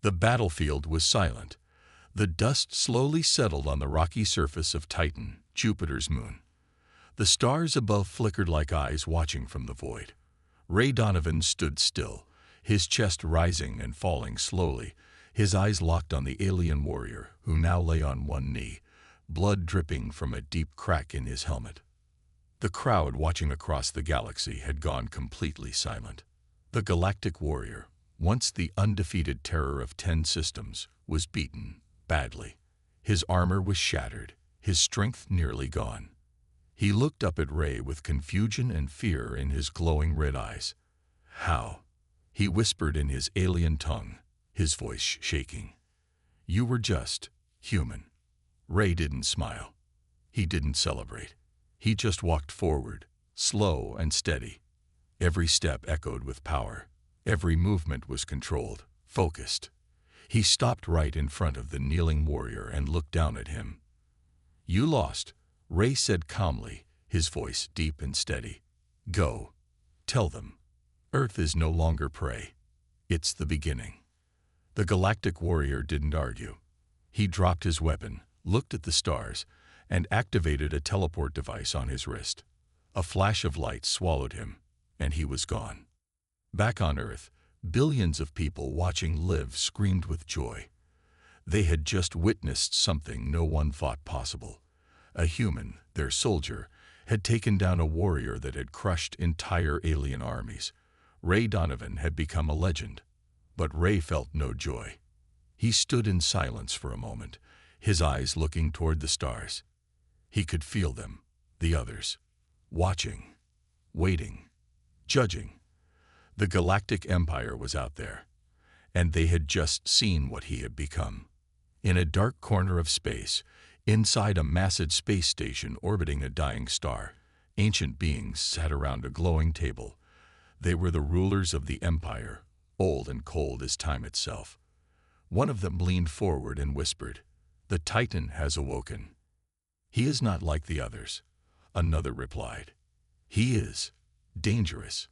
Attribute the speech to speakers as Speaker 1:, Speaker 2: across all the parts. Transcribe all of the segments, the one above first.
Speaker 1: The battlefield was silent. The dust slowly settled on the rocky surface of Titan, Jupiter's moon. The stars above flickered like eyes watching from the void. Ray Donovan stood still, his chest rising and falling slowly, his eyes locked on the alien warrior who now lay on one knee, blood dripping from a deep crack in his helmet. The crowd watching across the galaxy had gone completely silent. The Galactic warrior, once the undefeated terror of 10 systems, was beaten badly. His armor was shattered, his strength nearly gone. He looked up at Ray with confusion and fear in his glowing red eyes. "How?" he whispered in his alien tongue, his voice shaking. "You were just human." Ray didn't smile. He didn't celebrate. He just walked forward, slow and steady. Every step echoed with power. Every movement was controlled, focused. He stopped right in front of the kneeling warrior and looked down at him. "You lost," Ray said calmly, his voice deep and steady. "Go. Tell them. Earth is no longer prey. It's the beginning." The Galactic warrior didn't argue. He dropped his weapon, looked at the stars, and activated a teleport device on his wrist. A flash of light swallowed him, and he was gone. Back on Earth, billions of people watching live screamed with joy. They had just witnessed something no one thought possible. A human, their soldier, had taken down a warrior that had crushed entire alien armies. Ray Donovan had become a legend. But Ray felt no joy. He stood in silence for a moment, his eyes looking toward the stars. He could feel them, the others, watching, waiting, judging. The Galactic Empire was out there, and they had just seen what he had become. In a dark corner of space, inside a massive space station orbiting a dying star, ancient beings sat around a glowing table. They were the rulers of the Empire, old and cold as time itself. One of them leaned forward and whispered, "The Titan has awoken." "He is not like the others," another replied. "He is dangerous.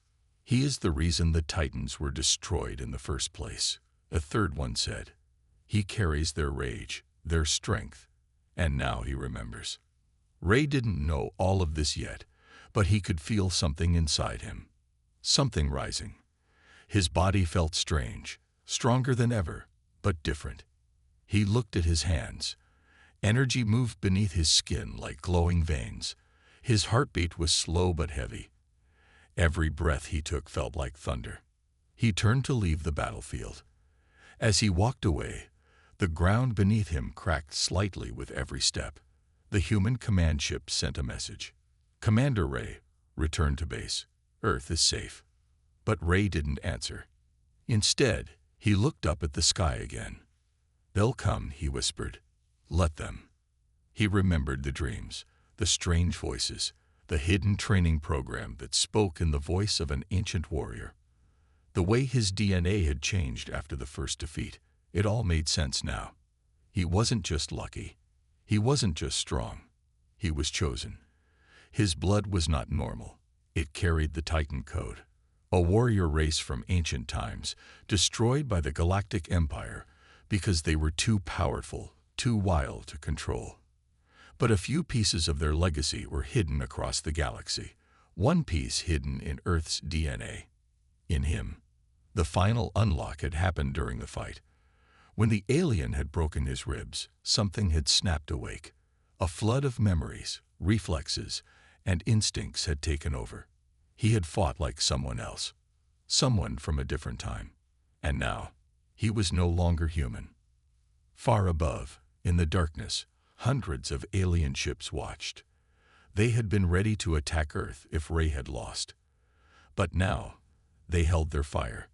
Speaker 1: He is the reason the Titans were destroyed in the first place," a third one said. "He carries their rage, their strength, and now he remembers." Ray didn't know all of this yet, but he could feel something inside him. Something rising. His body felt strange, stronger than ever, but different. He looked at his hands. Energy moved beneath his skin like glowing veins. His heartbeat was slow but heavy. Every breath he took felt like thunder. He turned to leave the battlefield. As he walked away, the ground beneath him cracked slightly with every step. The human command ship sent a message. "Commander Ray, return to base. Earth is safe." But Ray didn't answer. Instead, he looked up at the sky again. "They'll come," he whispered. "Let them." He remembered the dreams, the strange voices, the hidden training program that spoke in the voice of an ancient warrior. The way his DNA had changed after the first defeat, it all made sense now. He wasn't just lucky. He wasn't just strong. He was chosen. His blood was not normal. It carried the Titan code. A warrior race from ancient times, destroyed by the Galactic Empire because they were too powerful, too wild to control. But a few pieces of their legacy were hidden across the galaxy. One piece hidden in Earth's DNA. In him. The final unlock had happened during the fight. When the alien had broken his ribs, something had snapped awake. A flood of memories, reflexes, and instincts had taken over. He had fought like someone else. Someone from a different time. And now, he was no longer human. Far above, in the darkness, hundreds of alien ships watched. They had been ready to attack Earth if Ray had lost. But now, they held their fire.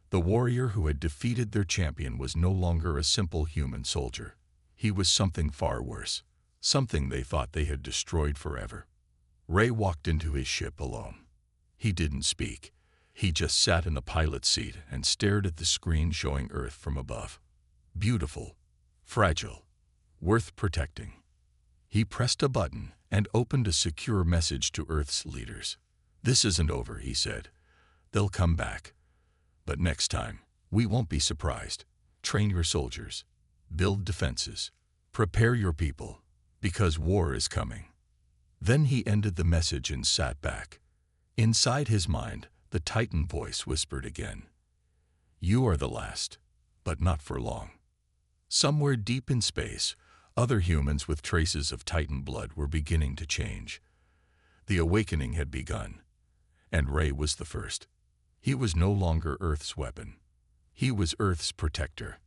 Speaker 1: The warrior who had defeated their champion was no longer a simple human soldier. He was something far worse, something they thought they had destroyed forever. Ray walked into his ship alone. He didn't speak. He just sat in the pilot's seat and stared at the screen showing Earth from above. Beautiful, fragile, worth protecting. He pressed a button and opened a secure message to Earth's leaders. "This isn't over," he said. "They'll come back. But next time, we won't be surprised. Train your soldiers. Build defenses. Prepare your people, because war is coming. Then he ended the message and sat back. Inside his mind, the Titan voice whispered again. You are the last, but not for long. Somewhere deep in space, other humans with traces of Titan blood were beginning to change. The awakening had begun, and Ray was the first. He was no longer Earth's weapon. He was Earth's protector.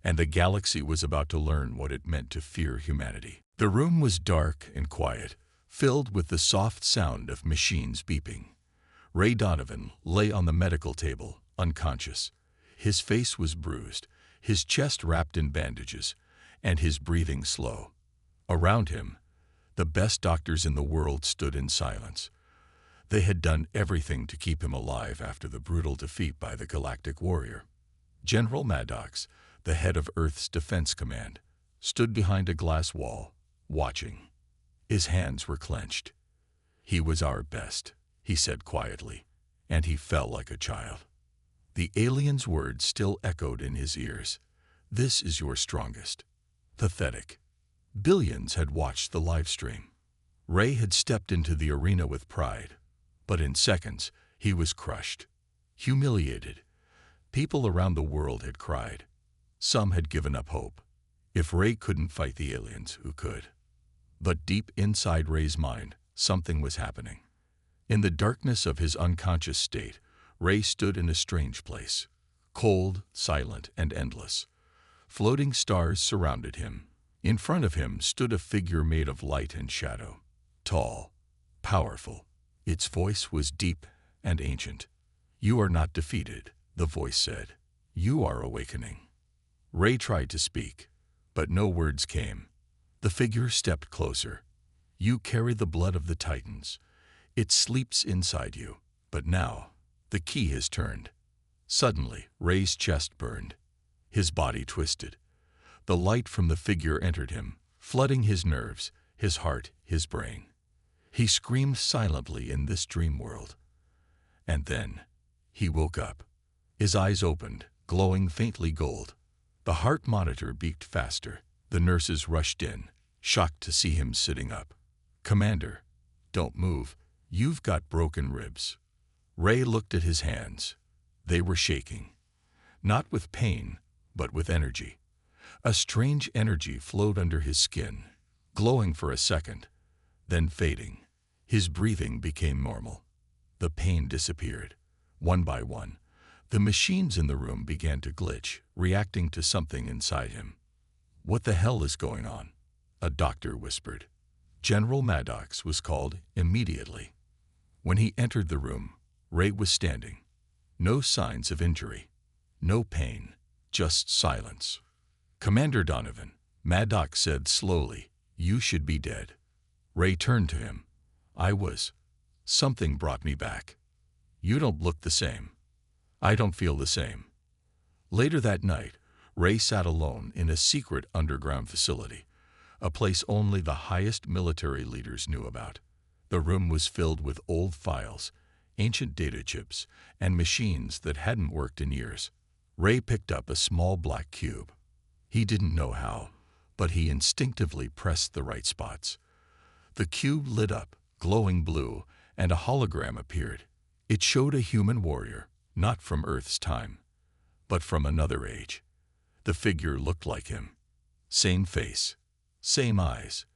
Speaker 1: And the galaxy was about to learn what it meant to fear humanity. The room was dark and quiet, filled with the soft sound of machines beeping. Ray Donovan lay on the medical table, unconscious. His face was bruised, his chest wrapped in bandages, and his breathing slow. Around him, the best doctors in the world stood in silence. They had done everything to keep him alive after the brutal defeat by the Galactic warrior. General Maddox, the head of Earth's Defense Command, stood behind a glass wall, watching. His hands were clenched. He was our best, he said quietly, and he fell like a child. The alien's words still echoed in his ears. This is your strongest. Pathetic. Billions had watched the live stream. Ray had stepped into the arena with pride, but in seconds he was crushed, humiliated. People around the world had cried. Some had given up hope. If Ray couldn't fight the aliens, who could? But deep inside Ray's mind, something was happening. In the darkness of his unconscious state, Ray stood in a strange place, cold, silent, and endless. Floating stars surrounded him. In front of him stood a figure made of light and shadow, tall, powerful. Its voice was deep and ancient. You are not defeated, the voice said. You are awakening. Ray tried to speak, but no words came. The figure stepped closer. You carry the blood of the Titans. It sleeps inside you, but now the key has turned. Suddenly, Ray's chest burned. His body twisted. The light from the figure entered him, flooding his nerves, his heart, his brain. He screamed silently in this dream world. And then he woke up. His eyes opened, glowing faintly gold. The heart monitor beeped faster. The nurses rushed in, shocked to see him sitting up. Commander, don't move. You've got broken ribs. Ray looked at his hands. They were shaking. Not with pain, but with energy. A strange energy flowed under his skin, glowing for a second, then fading. His breathing became normal. The pain disappeared. One by one, the machines in the room began to glitch, reacting to something inside him. What the hell is going on? A doctor whispered. General Maddox was called immediately. When he entered the room, Ray was standing. No signs of injury. No pain. Just silence. Commander Donovan, Maddox said slowly, you should be dead. Ray turned to him. I was. Something brought me back. You don't look the same. I don't feel the same. Later that night, Ray sat alone in a secret underground facility, a place only the highest military leaders knew about. The room was filled with old files, ancient data chips, and machines that hadn't worked in years. Ray picked up a small black cube. He didn't know how, but he instinctively pressed the right spots. The cube lit up, glowing blue, and a hologram appeared. It showed a human warrior, not from Earth's time, but from another age. The figure looked like him. Same face, same eyes,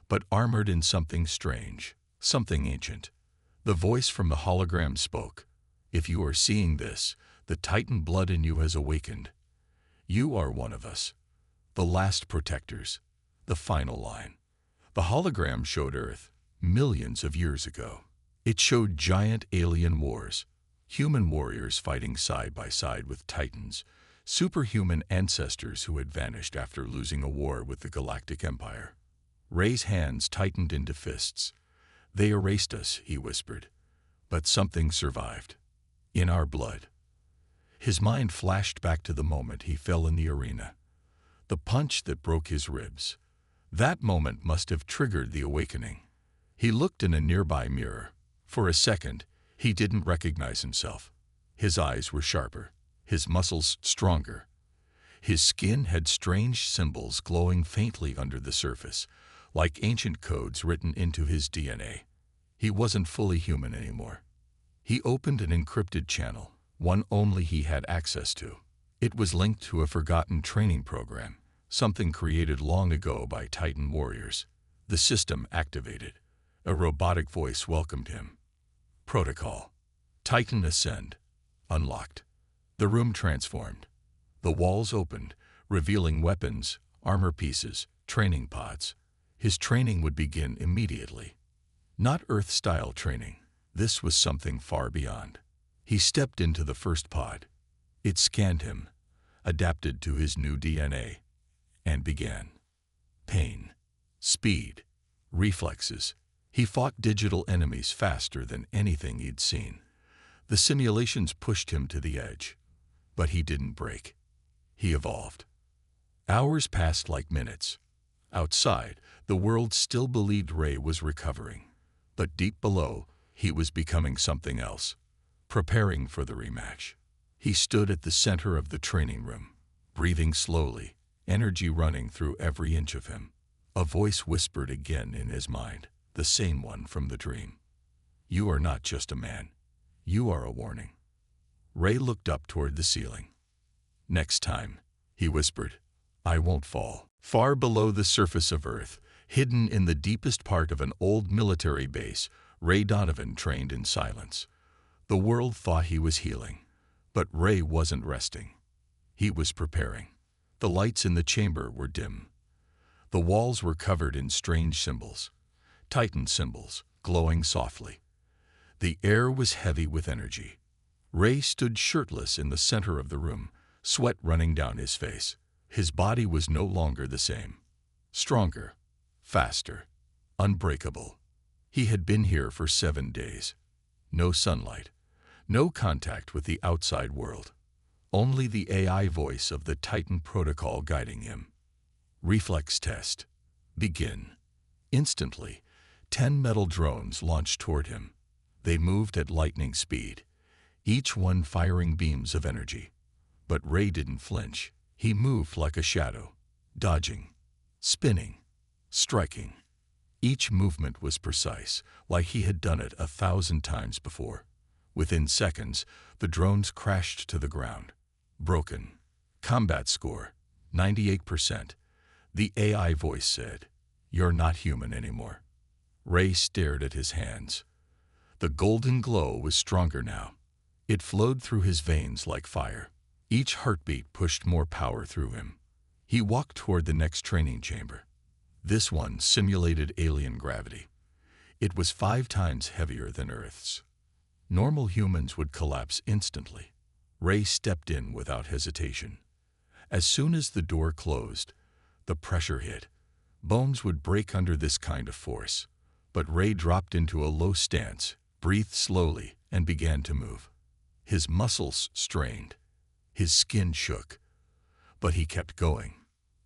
Speaker 1: but armored in something strange, something ancient. The voice from the hologram spoke. If you are seeing this, the Titan blood in you has awakened. You are one of us. The last protectors. The final line. The hologram showed Earth, millions of years ago. It showed giant alien wars, human warriors fighting side by side with Titans, superhuman ancestors who had vanished after losing a war with the Galactic Empire. Ray's hands tightened into fists. They erased us, he whispered, but something survived. In our blood. His mind flashed back to the moment he fell in the arena. The punch that broke his ribs. That moment must have triggered the awakening. He looked in a nearby mirror. For a second, he didn't recognize himself. His eyes were sharper, his muscles stronger. His skin had strange symbols glowing faintly under the surface, like ancient codes written into his DNA. He wasn't fully human anymore. He opened an encrypted channel, one only he had access to. It was linked to a forgotten training program, something created long ago by Titan warriors. The system activated. A robotic voice welcomed him. Protocol. Titan Ascend. Unlocked. The room transformed. The walls opened, revealing weapons, armor pieces, training pods. His training would begin immediately. Not Earth-style training. This was something far beyond. He stepped into the first pod. It scanned him, adapted to his new DNA, and began. Pain, speed, reflexes. He fought digital enemies faster than anything he'd seen. The simulations pushed him to the edge, but he didn't break. He evolved. Hours passed like minutes. Outside, the world still believed Ray was recovering, but deep below, he was becoming something else, preparing for the rematch. He stood at the center of the training room, breathing slowly, energy running through every inch of him. A voice whispered again in his mind, the same one from the dream. You are not just a man. You are a warning. Ray looked up toward the ceiling. Next time, he whispered, I won't fall. Far below the surface of Earth, hidden in the deepest part of an old military base, Ray Donovan trained in silence. The world thought he was healing, but Ray wasn't resting. He was preparing. The lights in the chamber were dim. The walls were covered in strange symbols, Titan symbols, glowing softly. The air was heavy with energy. Ray stood shirtless in the center of the room, sweat running down his face. His body was no longer the same. Stronger, faster, unbreakable. He had been here for 7 days. No sunlight, no contact with the outside world. Only the AI voice of the Titan protocol guiding him. Reflex test. Begin. Instantly, 10 metal drones launched toward him. They moved at lightning speed, each one firing beams of energy. But Ray didn't flinch. He moved like a shadow, dodging, spinning, striking. Each movement was precise, like he had done it 1,000 times before. Within seconds, the drones crashed to the ground. Broken. Combat score, 98%. The AI voice said, You're not human anymore. Ray stared at his hands. The golden glow was stronger now. It flowed through his veins like fire. Each heartbeat pushed more power through him. He walked toward the next training chamber. This one simulated alien gravity. It was 5 times heavier than Earth's. Normal humans would collapse instantly. Ray stepped in without hesitation. As soon as the door closed, the pressure hit. Bones would break under this kind of force. But Ray dropped into a low stance, breathed slowly, and began to move. His muscles strained. His skin shook. But he kept going,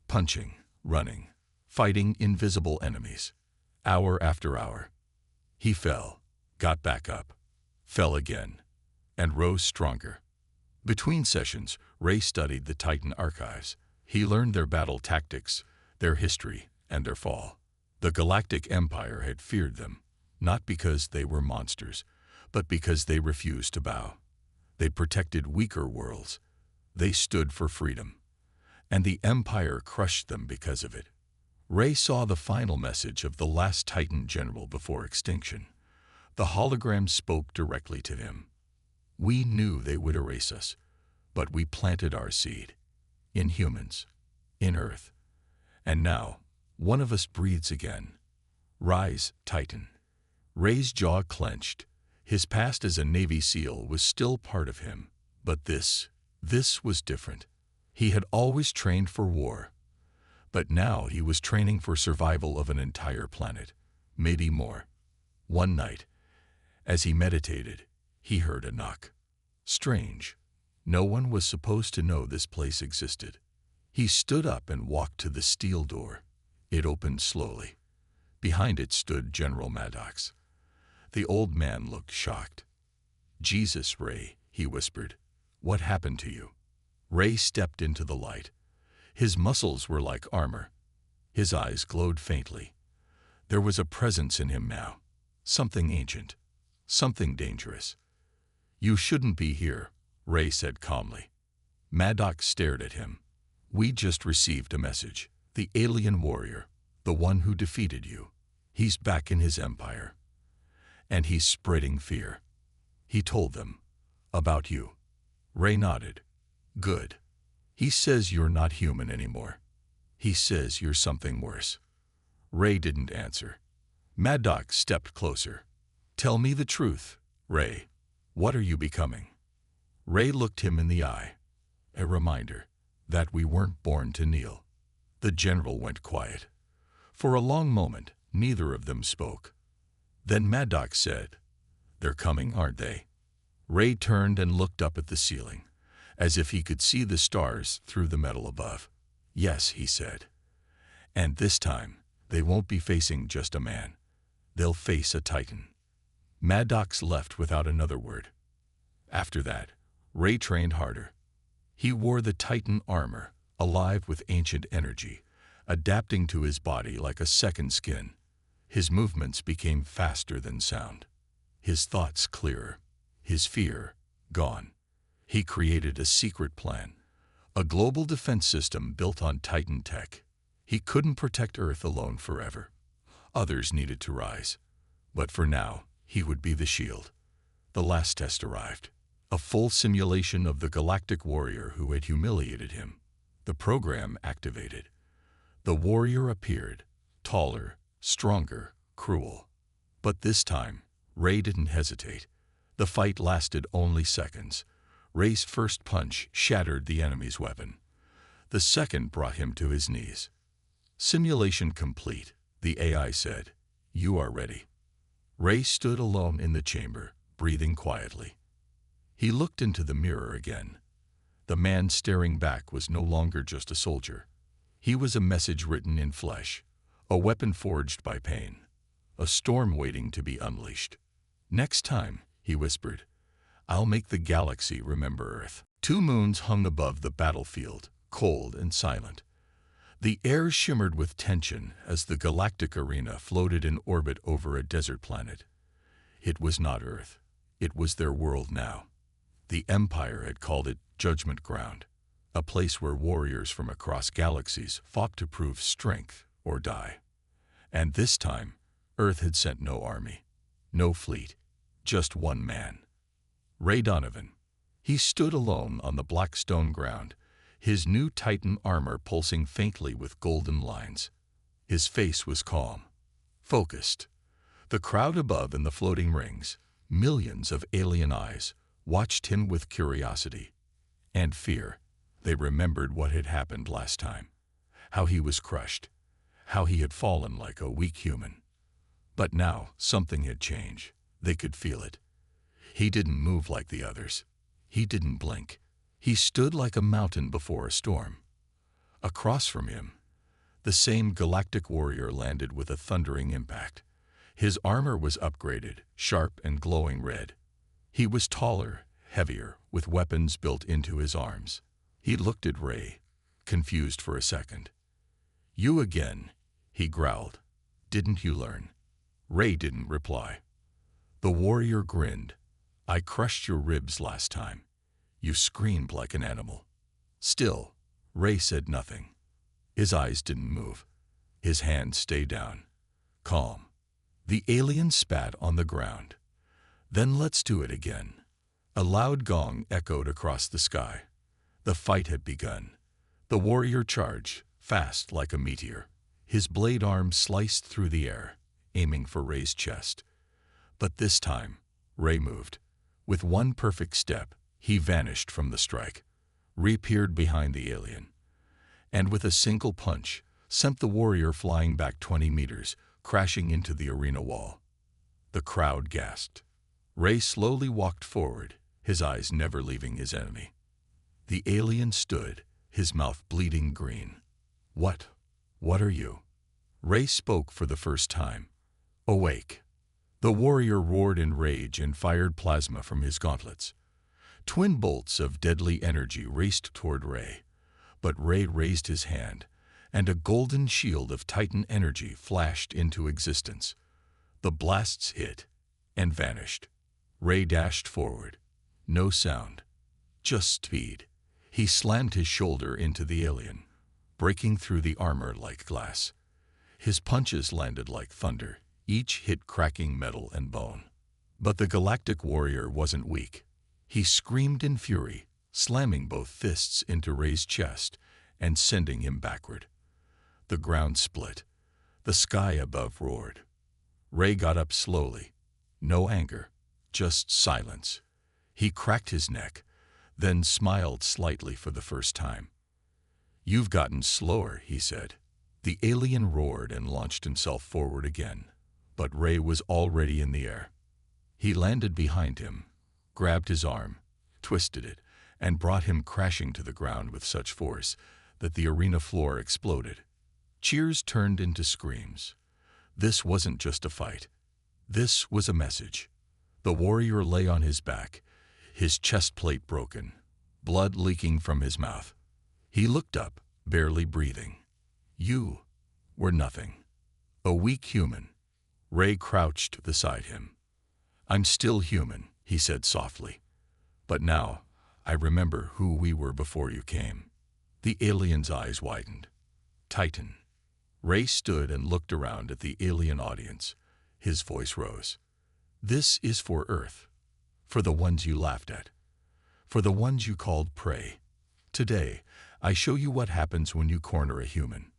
Speaker 1: punching, running, fighting invisible enemies. Hour after hour. He fell, got back up, fell again, and rose stronger. Between sessions, Ray studied the Titan archives. He learned their battle tactics, their history, and their fall. The Galactic Empire had feared them, not because they were monsters, but because they refused to bow. They protected weaker worlds. They stood for freedom. And the Empire crushed them because of it. Ray saw the final message of the last Titan general before extinction. The hologram spoke directly to him. We knew they would erase us, but we planted our seed. In humans. In Earth. And now, one of us breathes again. Rise, Titan. Ray's jaw clenched. His past as a Navy SEAL was still part of him. But this was different. He had always trained for war. But now he was training for survival of an entire planet. Maybe more. One night, as he meditated, he heard a knock. Strange. No one was supposed to know this place existed. He stood up and walked to the steel door. It opened slowly. Behind it stood General Maddox. The old man looked shocked. Jesus, Ray, he whispered. What happened to you? Ray stepped into the light. His muscles were like armor. His eyes glowed faintly. There was a presence in him now. Something ancient. Something dangerous. "You shouldn't be here," Ray said calmly. Maddox stared at him. "We just received a message. The alien warrior, the one who defeated you. He's back in his empire. And he's spreading fear. He told them about you." Ray nodded. "Good. He says you're not human anymore. He says you're something worse." Ray didn't answer. Maddox stepped closer. "Tell me the truth, Ray. What are you becoming?" Ray looked him in the eye. "A reminder that we weren't born to kneel." The general went quiet. For a long moment, neither of them spoke. Then Maddox said, "They're coming, aren't they?" Ray turned and looked up at the ceiling, as if he could see the stars through the metal above. "Yes," he said. "And this time, they won't be facing just a man. They'll face a Titan." Maddox left without another word. After that, Ray trained harder. He wore the Titan armor, alive with ancient energy, adapting to his body like a second skin. His movements became faster than sound. His thoughts clearer. His fear gone. He created a secret plan, a global defense system built on Titan tech. He couldn't protect Earth alone forever. Others needed to rise. But for now, he would be the shield. The last test arrived. A full simulation of the Galactic warrior who had humiliated him. The program activated. The warrior appeared, taller, stronger, cruel. But this time, Ray didn't hesitate. The fight lasted only seconds. Ray's first punch shattered the enemy's weapon. The second brought him to his knees. "Simulation complete," the AI said. "You are ready." Ray stood alone in the chamber, breathing quietly. He looked into the mirror again. The man staring back was no longer just a soldier. He was a message written in flesh, a weapon forged by pain, a storm waiting to be unleashed. "Next time," he whispered, "I'll make the galaxy remember Earth." 2 moons hung above the battlefield, cold and silent. The air shimmered with tension as the galactic arena floated in orbit over a desert planet. It was not Earth. It was their world now. The Empire had called it Judgment Ground, a place where warriors from across galaxies fought to prove strength or die. And this time, Earth had sent no army, no fleet, just one man. Ray Donovan. He stood alone on the black stone ground, his new Titan armor pulsing faintly with golden lines. His face was calm, focused. The crowd above in the floating rings, millions of alien eyes, watched him with curiosity and fear. They remembered what had happened last time, how he was crushed, how he had fallen like a weak human. But now something had changed. They could feel it. He didn't move like the others. He didn't blink. He stood like a mountain before a storm. Across from him, the same galactic warrior landed with a thundering impact. His armor was upgraded, sharp and glowing red. He was taller, heavier, with weapons built into his arms. He looked at Ray, confused for a second. "You again," he growled. "Didn't you learn?" Ray didn't reply. The warrior grinned. "I crushed your ribs last time. You screamed like an animal." Still, Ray said nothing. His eyes didn't move. His hands stayed down, calm. The alien spat on the ground. "Then let's do it again." A loud gong echoed across the sky. The fight had begun. The warrior charged, fast like a meteor. His blade arm sliced through the air, aiming for Ray's chest. But this time, Ray moved. With one perfect step, he vanished from the strike, reappeared behind the alien, and with a single punch, sent the warrior flying back 20 meters, crashing into the arena wall. The crowd gasped. Ray slowly walked forward, his eyes never leaving his enemy. The alien stood, his mouth bleeding green. What are you?" Ray spoke for the first time. "Awake." The warrior roared in rage and fired plasma from his gauntlets. Twin bolts of deadly energy raced toward Ray. But Ray raised his hand, and a golden shield of Titan energy flashed into existence. The blasts hit and vanished. Ray dashed forward. No sound, just speed. He slammed his shoulder into the alien, breaking through the armor like glass. His punches landed like thunder, each hit cracking metal and bone. But the Galactic warrior wasn't weak. He screamed in fury, slamming both fists into Ray's chest and sending him backward. The ground split. The sky above roared. Ray got up slowly. No anger, just silence. He cracked his neck, then smiled slightly for the first time. "You've gotten slower," he said. The alien roared and launched himself forward again, but Ray was already in the air. He landed behind him, grabbed his arm, twisted it, and brought him crashing to the ground with such force that the arena floor exploded. Cheers turned into screams. This wasn't just a fight. This was a message. The warrior lay on his back, his chest plate broken, blood leaking from his mouth. He looked up, barely breathing. "You were nothing. A weak human." Ray crouched beside him. "I'm still human," he said softly. "But now, I remember who we were before you came." The alien's eyes widened. "Titan." Ray stood and looked around at the alien audience. His voice rose. "This is for Earth. For the ones you laughed at. For the ones you called prey. Today, I show you what happens when you corner a human."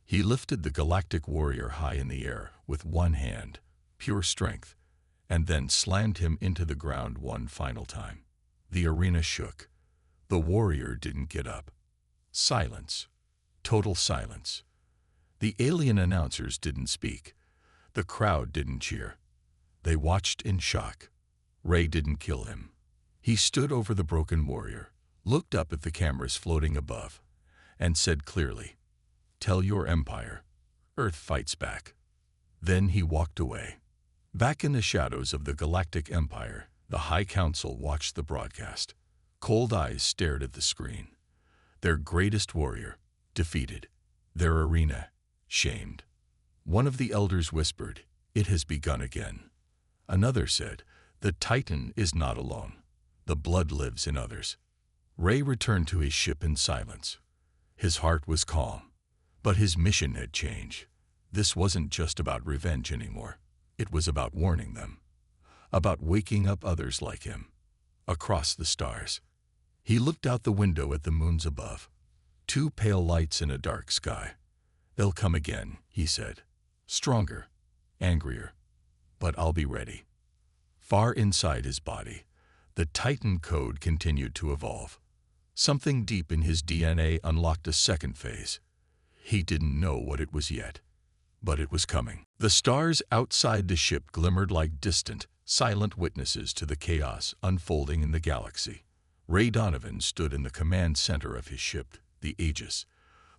Speaker 1: He lifted the Galactic warrior high in the air with one hand, pure strength, and then slammed him into the ground one final time. The arena shook. The warrior didn't get up. Silence. Total silence. The alien announcers didn't speak. The crowd didn't cheer. They watched in shock. Ray didn't kill him. He stood over the broken warrior, looked up at the cameras floating above, and said clearly, "Tell your empire, Earth fights back." Then he walked away. Back in the shadows of the Galactic Empire, the High Council watched the broadcast. Cold eyes stared at the screen. Their greatest warrior, defeated. Their arena, shamed. One of the elders whispered, "It has begun again." Another said, "The Titan is not alone. The blood lives in others." Ray returned to his ship in silence. His heart was calm, but his mission had changed. This wasn't just about revenge anymore. It was about warning them, about waking up others like him, across the stars. He looked out the window at the moons above, two pale lights in a dark sky. "They'll come again," he said, "stronger, angrier, but I'll be ready." Far inside his body, the Titan code continued to evolve. Something deep in his DNA unlocked a second phase. He didn't know what it was yet, but it was coming. The stars outside the ship glimmered like distant, silent witnesses to the chaos unfolding in the galaxy. Ray Donovan stood in the command center of his ship, the Aegis.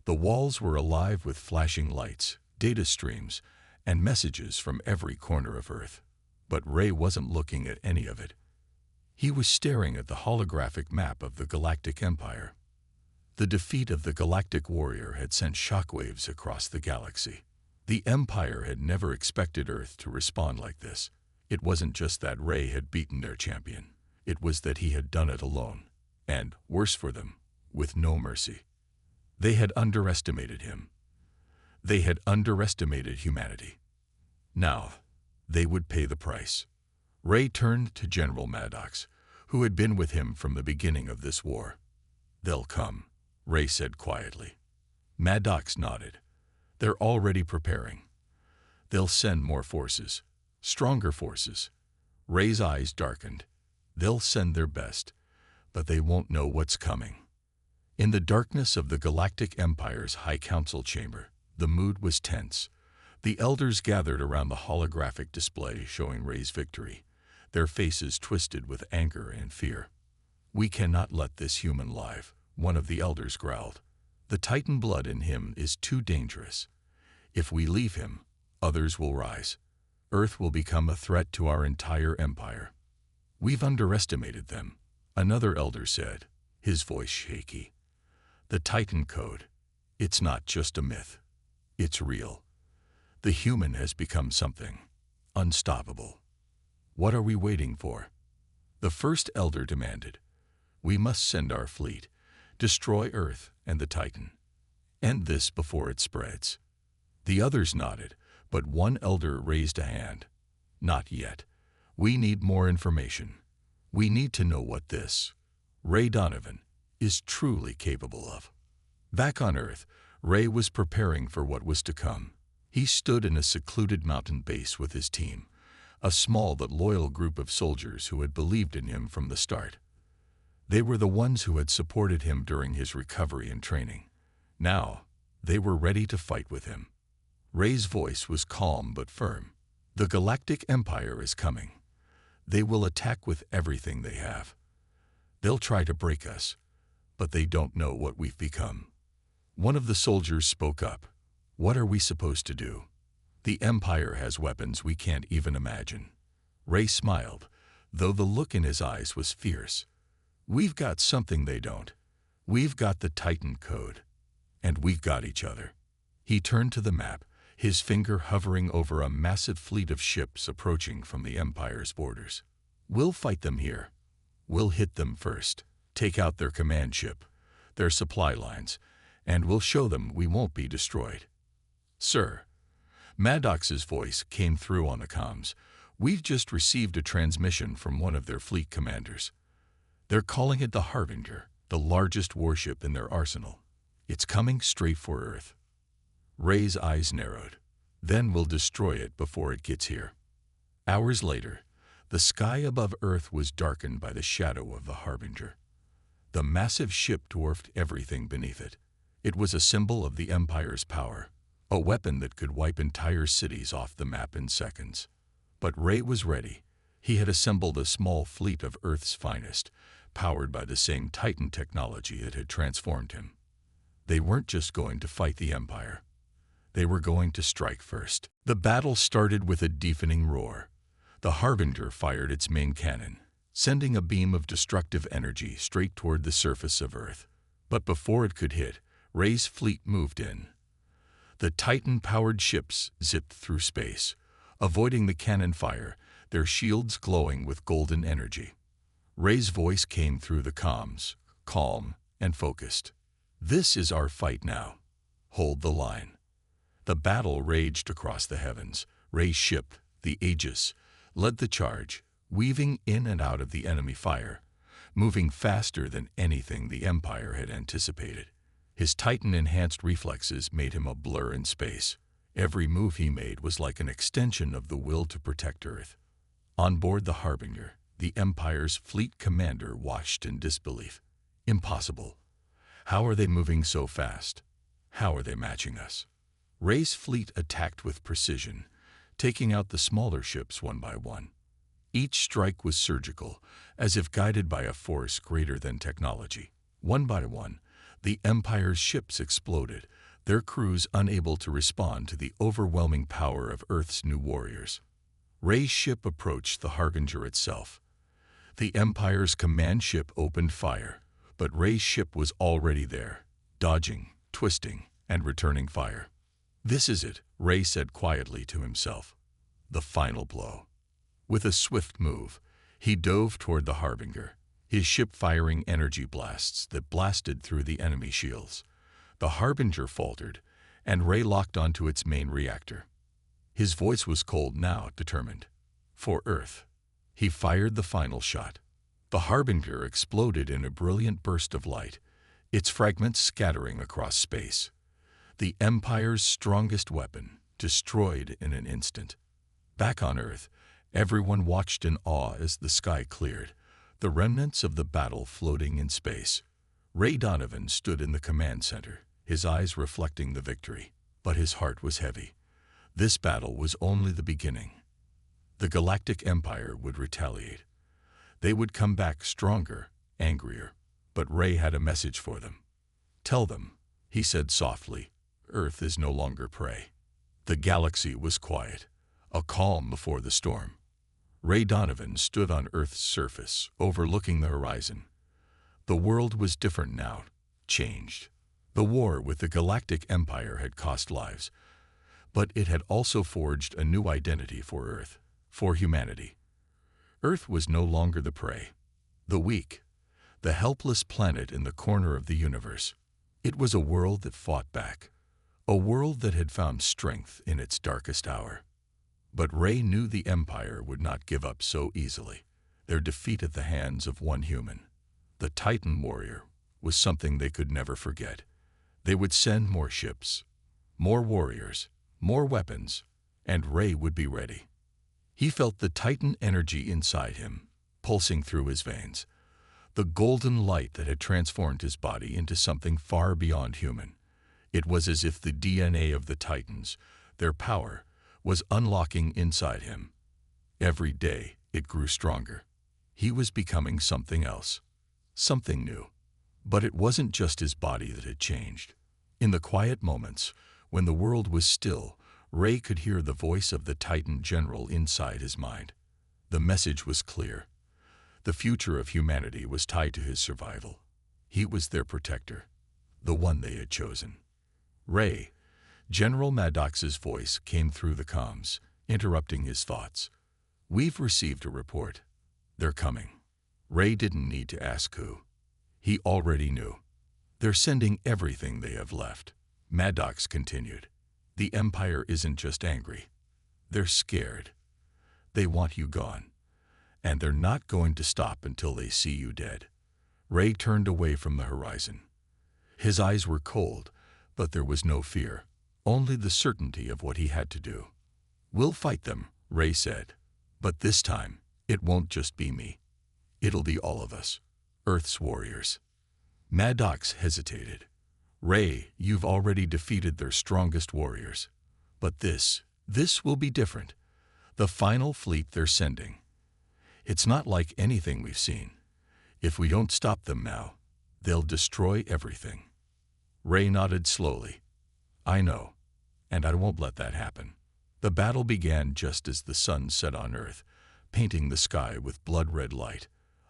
Speaker 1: The walls were alive with flashing lights, data streams, and messages from every corner of Earth. But Ray wasn't looking at any of it. He was staring at the holographic map of the Galactic Empire. The defeat of the Galactic warrior had sent shockwaves across the galaxy. The Empire had never expected Earth to respond like this. It wasn't just that Ray had beaten their champion. It was that he had done it alone, and, worse for them, with no mercy. They had underestimated him. They had underestimated humanity. Now, they would pay the price. Ray turned to General Maddox, who had been with him from the beginning of this war. "They'll come," Ray said quietly. Maddox nodded. "They're already preparing. They'll send more forces, stronger forces." Ray's eyes darkened. "They'll send their best, but they won't know what's coming." In the darkness of the Galactic Empire's High Council chamber, the mood was tense. The elders gathered around the holographic display showing Ray's victory, their faces twisted with anger and fear. "We cannot let this human live," one of the elders growled. "The Titan blood in him is too dangerous. If we leave him, others will rise. Earth will become a threat to our entire empire." "We've underestimated them," another elder said, his voice shaky. The Titan Code. It's not just a myth. It's real. The human has become something unstoppable. What are we waiting for? The first elder demanded. We must send our fleet, destroy Earth and the Titan. End this before it spreads. The others nodded, but one elder raised a hand. Not yet. We need more information. We need to know what this, Ray Donovan, is truly capable of. Back on Earth, Ray was preparing for what was to come. He stood in a secluded mountain base with his team, a small but loyal group of soldiers who had believed in him from the start. They were the ones who had supported him during his recovery and training. Now, they were ready to fight with him. Ray's voice was calm but firm. The Galactic Empire is coming. They will attack with everything they have. They'll try to break us, but they don't know what we've become. One of the soldiers spoke up. What are we supposed to do? The Empire has weapons we can't even imagine. Ray smiled, though the look in his eyes was fierce. We've got something they don't. We've got the Titan Code. And we've got each other. He turned to the map, his finger hovering over a massive fleet of ships approaching from the Empire's borders. We'll fight them here. We'll hit them first, take out their command ship, their supply lines, and we'll show them we won't be destroyed. Sir, Maddox's voice came through on the comms. We've just received a transmission from one of their fleet commanders. They're calling it the Harbinger, the largest warship in their arsenal. It's coming straight for Earth. Ray's eyes narrowed. Then we'll destroy it before it gets here. Hours later, the sky above Earth was darkened by the shadow of the Harbinger. The massive ship dwarfed everything beneath it. It was a symbol of the Empire's power, a weapon that could wipe entire cities off the map in seconds. But Ray was ready. He had assembled a small fleet of Earth's finest, powered by the same Titan technology that had transformed him. They weren't just going to fight the Empire. They were going to strike first. The battle started with a deafening roar. The Harbinger fired its main cannon, sending a beam of destructive energy straight toward the surface of Earth. But before it could hit, Ray's fleet moved in. The Titan-powered ships zipped through space, avoiding the cannon fire, their shields glowing with golden energy. Ray's voice came through the comms, calm and focused. This is our fight now. Hold the line. The battle raged across the heavens. Ray's ship, the Aegis, led the charge, weaving in and out of the enemy fire, moving faster than anything the Empire had anticipated. His Titan-enhanced reflexes made him a blur in space. Every move he made was like an extension of the will to protect Earth. On board the Harbinger, the Empire's fleet commander watched in disbelief. Impossible. How are they moving so fast? How are they matching us? Ray's fleet attacked with precision, taking out the smaller ships one by one. Each strike was surgical, as if guided by a force greater than technology. One by one, the Empire's ships exploded, their crews unable to respond to the overwhelming power of Earth's new warriors. Ray's ship approached the Harbinger itself. The Empire's command ship opened fire, but Ray's ship was already there, dodging, twisting, and returning fire. This is it, Ray said quietly to himself. The final blow. With a swift move, he dove toward the Harbinger, his ship firing energy blasts that blasted through the enemy shields. The Harbinger faltered, and Ray locked onto its main reactor. His voice was cold now, determined. For Earth. He fired the final shot. The Harbinger exploded in a brilliant burst of light, its fragments scattering across space. The Empire's strongest weapon, destroyed in an instant. Back on Earth, everyone watched in awe as the sky cleared, the remnants of the battle floating in space. Ray Donovan stood in the command center, his eyes reflecting the victory, but his heart was heavy. This battle was only the beginning. The Galactic Empire would retaliate. They would come back stronger, angrier, but Ray had a message for them. Tell them, he said softly, Earth is no longer prey. The galaxy was quiet, a calm before the storm. Ray Donovan stood on Earth's surface, overlooking the horizon. The world was different now, changed. The war with the Galactic Empire had cost lives, but it had also forged a new identity for Earth, for humanity. Earth was no longer the prey, the weak, the helpless planet in the corner of the universe. It was a world that fought back, a world that had found strength in its darkest hour. But Rey knew the Empire would not give up so easily. Their defeat at the hands of one human, the Titan warrior, was something they could never forget. They would send more ships, more warriors, more weapons, and Rey would be ready. He felt the Titan energy inside him, pulsing through his veins, the golden light that had transformed his body into something far beyond human. It was as if the DNA of the Titans, their power, was unlocking inside him. Every day, it grew stronger. He was becoming something else, something new. But it wasn't just his body that had changed. In the quiet moments, when the world was still, Rey could hear the voice of the Titan general inside his mind. The message was clear. The future of humanity was tied to his survival. He was their protector, the one they had chosen. Rey, General Maddox's voice came through the comms, interrupting his thoughts. "We've received a report. They're coming." Rey didn't need to ask who. He already knew. "They're sending everything they have left," Maddox continued. "The Empire isn't just angry. They're scared. They want you gone. And they're not going to stop until they see you dead." Rey turned away from the horizon. His eyes were cold, but there was no fear, only the certainty of what he had to do. "We'll fight them," Rey said. "But this time, it won't just be me. It'll be all of us, Earth's warriors." Maddox hesitated. "Rey, you've already defeated their strongest warriors. But this will be different. The final fleet they're sending. It's not like anything we've seen. If we don't stop them now, they'll destroy everything." Rey nodded slowly. "I know, and I won't let that happen." The battle began just as the sun set on Earth, painting the sky with blood-red light.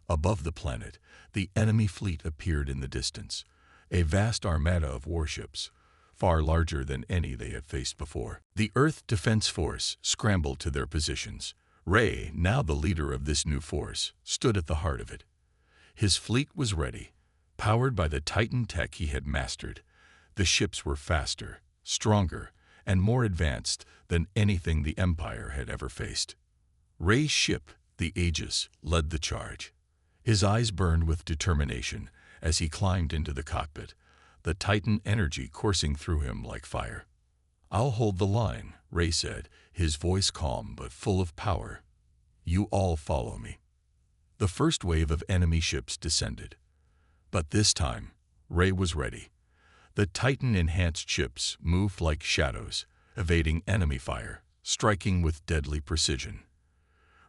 Speaker 1: Above the planet, the enemy fleet appeared in the distance, a vast armada of warships, far larger than any they had faced before. The Earth Defense Force scrambled to their positions. Rey, now the leader of this new force, stood at the heart of it. His fleet was ready, powered by the Titan tech he had mastered. The ships were faster, stronger, and more advanced than anything the Empire had ever faced. Rey's ship, the Aegis, led the charge. His eyes burned with determination as he climbed into the cockpit, the Titan energy coursing through him like fire. "I'll hold the line," Rey said, his voice calm but full of power. "You all follow me." The first wave of enemy ships descended. But this time, Rey was ready. The Titan-enhanced ships moved like shadows, evading enemy fire, striking with deadly precision.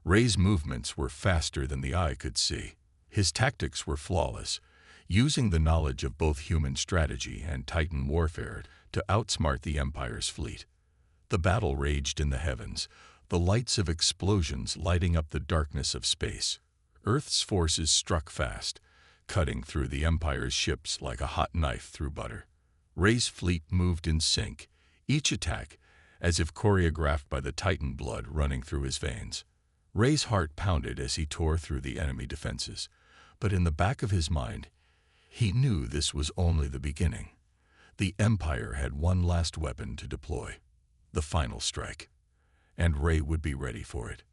Speaker 1: Rey's movements were faster than the eye could see. His tactics were flawless, using the knowledge of both human strategy and Titan warfare to outsmart the Empire's fleet. The battle raged in the heavens, the lights of explosions lighting up the darkness of space. Earth's forces struck fast, cutting through the Empire's ships like a hot knife through butter. Rey's fleet moved in sync, each attack as if choreographed by the Titan blood running through his veins. Rey's heart pounded as he tore through the enemy defenses, but in the back of his mind, he knew this was only the beginning. The Empire had one last weapon to deploy, the final strike, and Rey would be ready for it.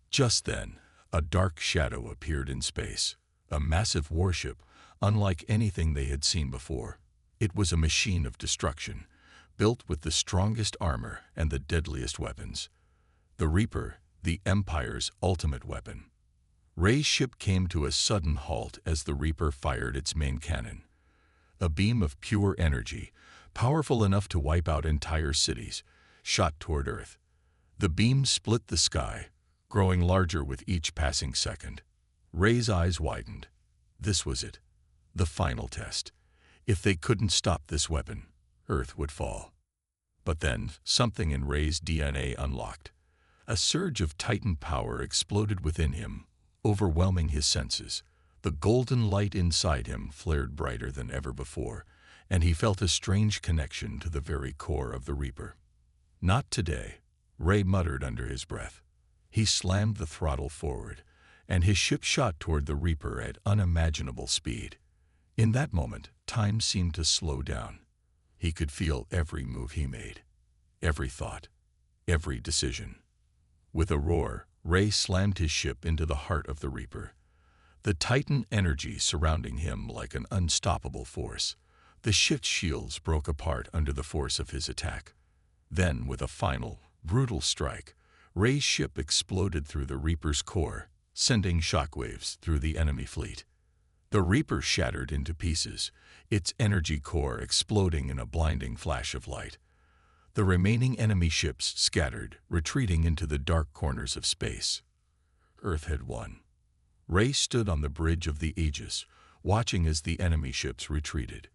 Speaker 1: Just then, a dark shadow appeared in space, a massive warship unlike anything they had seen before. It was a machine of destruction, built with the strongest armor and the deadliest weapons. The Reaper, the Empire's ultimate weapon. Rey's ship came to a sudden halt as the Reaper fired its main cannon. A beam of pure energy, powerful enough to wipe out entire cities, shot toward Earth. The beam split the sky, growing larger with each passing second. Rey's eyes widened. This was it, the final test. If they couldn't stop this weapon, Earth would fall. But then, something in Rey's DNA unlocked. A surge of Titan power exploded within him, overwhelming his senses. The golden light inside him flared brighter than ever before, and he felt a strange connection to the very core of the Reaper. "Not today," Ray muttered under his breath. He slammed the throttle forward, and his ship shot toward the Reaper at unimaginable speed. In that moment, time seemed to slow down. He could feel every move he made, every thought, every decision. With a roar, Ray slammed his ship into the heart of the Reaper, the Titan energy surrounding him like an unstoppable force. The ship's shields broke apart under the force of his attack. Then, with a final, brutal strike, Ray's ship exploded through the Reaper's core, sending shockwaves through the enemy fleet. The Reaper shattered into pieces, its energy core exploding in a blinding flash of light. The remaining enemy ships scattered, retreating into the dark corners of space. Earth had won. Ray stood on the bridge of the Aegis, watching as the enemy ships retreated.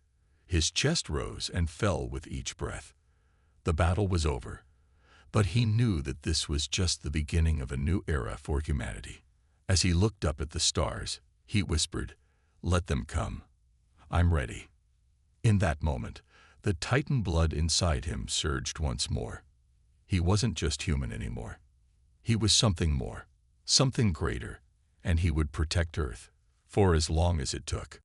Speaker 1: His chest rose and fell with each breath. The battle was over, but he knew that this was just the beginning of a new era for humanity. As he looked up at the stars, he whispered, "Let them come. I'm ready." In that moment, the Titan blood inside him surged once more. He wasn't just human anymore. He was something more, something greater, and he would protect Earth for as long as it took.